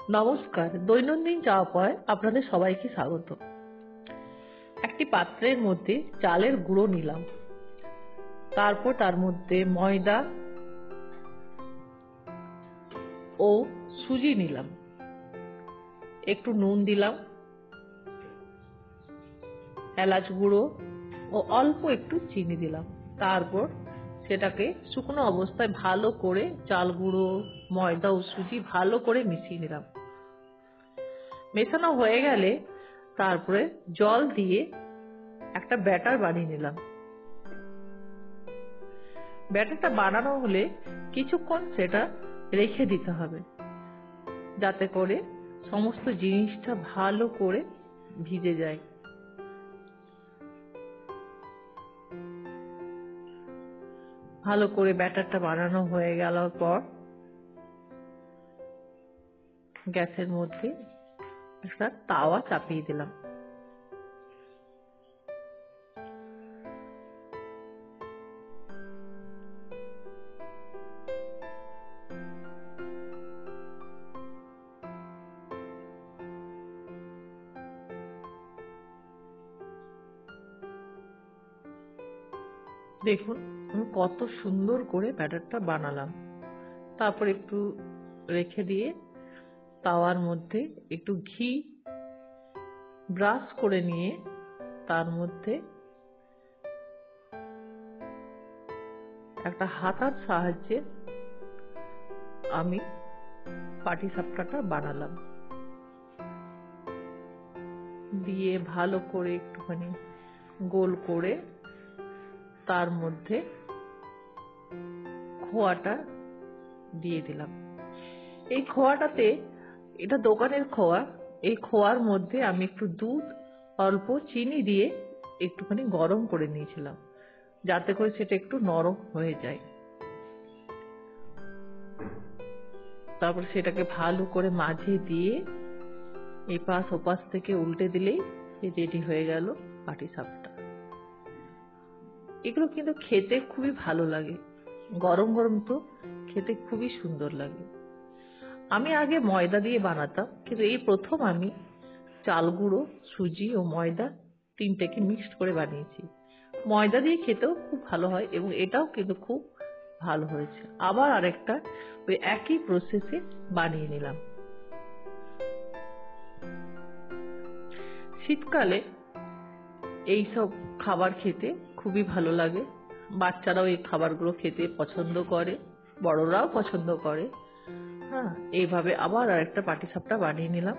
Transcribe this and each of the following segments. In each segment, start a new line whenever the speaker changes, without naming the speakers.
নমস্কার, দৈনন্দিন চাওয়া পাওয়ায় আপনাদের সবাইকে স্বাগত। একটি পাত্রের মধ্যে চালের গুঁড়ো নিলাম, তারপর তার মধ্যে ময়দা ও সুজি নিলাম, একটু নুন দিলাম, এলাচ গুঁড়ো ও অল্প একটু চিনি দিলাম। তারপর সেটাকে শুকনো অবস্থায় ভালো করে চাল গুঁড়ো, ময়দা ও সুজি ভালো করে মিশিয়ে নিলাম। মেশানো হয়ে গেলে তারপরে জল দিয়ে একটা ব্যাটার বানিয়ে নিলাম। ব্যাটারটা বানানো হলে কিছুক্ষণ সেটা রেখে দিতে হবে, যাতে করে সমস্ত জিনিসটা ভালো করে ভিজে যায়। ভালো করে ব্যাটারটা বানানো হয়ে গেল পর গ্যাসের মধ্যে একটা তাওয়া চাপিয়ে দিলাম। দেখুন আমি কত সুন্দর করে ব্যাটারটা বানালাম। তারপর একটু রেখে দিয়ে তাওয়ার মধ্যে একটু ঘি ব্রাশ করে নিয়ে তার মধ্যে একটা হাতার সাহায্যে আমি পাটিসাপটাটা বানালাম। দিয়ে ভালো করে একটুখানি গোল করে তার মধ্যে খোয়াটা দিয়ে দিলাম। এই খোয়াটাতে, এটা দোকানের খোয়া, এই খোয়ার মধ্যে আমি একটু দুধ অল্প চিনি দিয়ে একটুখানি গরম করে নিয়েছিলাম, যাতে করে সেটা একটু নরম হয়ে যায়। তারপর সেটাকে ভালো করে মাঝে দিয়ে এপাশ ওপাশ থেকে উল্টে দিলেই রেডি হয়ে গেল পাটিসাপটা। এগুলো কিন্তু খেতে খুবই ভালো লাগে, গরম গরম তো খেতে খুবই সুন্দর লাগে। আমি আগে ময়দা দিয়ে বানাতাম, কিন্তু এই প্রথম আমি চাল গুঁড়ো, সুজি ও ময়দা তিনটেকে মিক্সড করে বানিয়েছি। ময়দা দিয়ে খেতেও খুব ভালো হয় এবং এটাও কিন্তু খুব ভালো হয়েছে। আবার আরেকটা ওই একই প্রসেসে বানিয়ে নিলাম। শীতকালে এইসব খাবার খেতে খুবই ভালো লাগে। বাচ্চারাও এই খাবারগুলো খেতে পছন্দ করে, বড়রাও পছন্দ করে। হ্যাঁ, এইভাবে আবার আরেকটা পাটিসাপটা বানিয়ে নিলাম।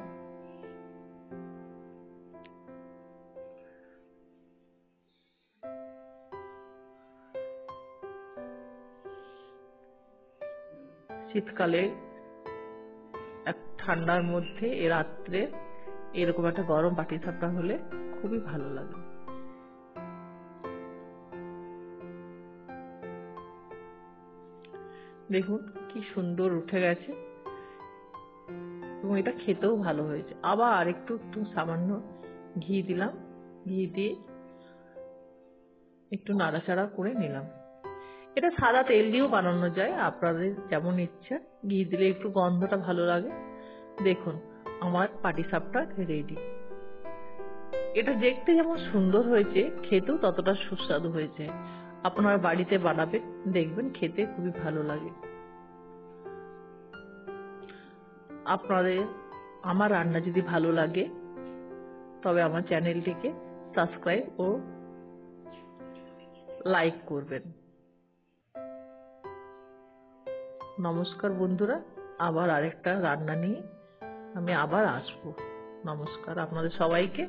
শীতকালে এক ঠান্ডার মধ্যে এ রাত্রে এরকম একটা গরম পাটিসাপটা হলে খুবই ভালো লাগে। দেখুন কি সুন্দর উঠে গেছে এবং এটা খেতেও ভালো হয়েছে। আবার আরেকটু সামান্য ঘি দিলাম, ঘি দিয়ে একটু নাড়াচাড়া করে নিলাম। এটা সাদা তেল দিয়েও বানানো যায়, আপনাদের যেমন ইচ্ছা। ঘি দিলে একটু গন্ধটা ভালো লাগে। দেখুন আমার পাটিসাপটা রেডি। এটা দেখতে যেমন সুন্দর হয়েছে, খেতেও ততটা সুস্বাদু হয়েছে। আপনারা বাড়িতে বানাবেন, দেখবেন খেতে খুবই ভালো লাগে। আপনাদের আমার রান্না যদি ভালো লাগে তবে আমার চ্যানেলটিকে সাবস্ক্রাইব ও লাইক করবেন। নমস্কার বন্ধুরা, আবার আরেকটা রান্না নিয়ে আমি আবার আসবো। নমস্কার আপনাদের সবাইকে।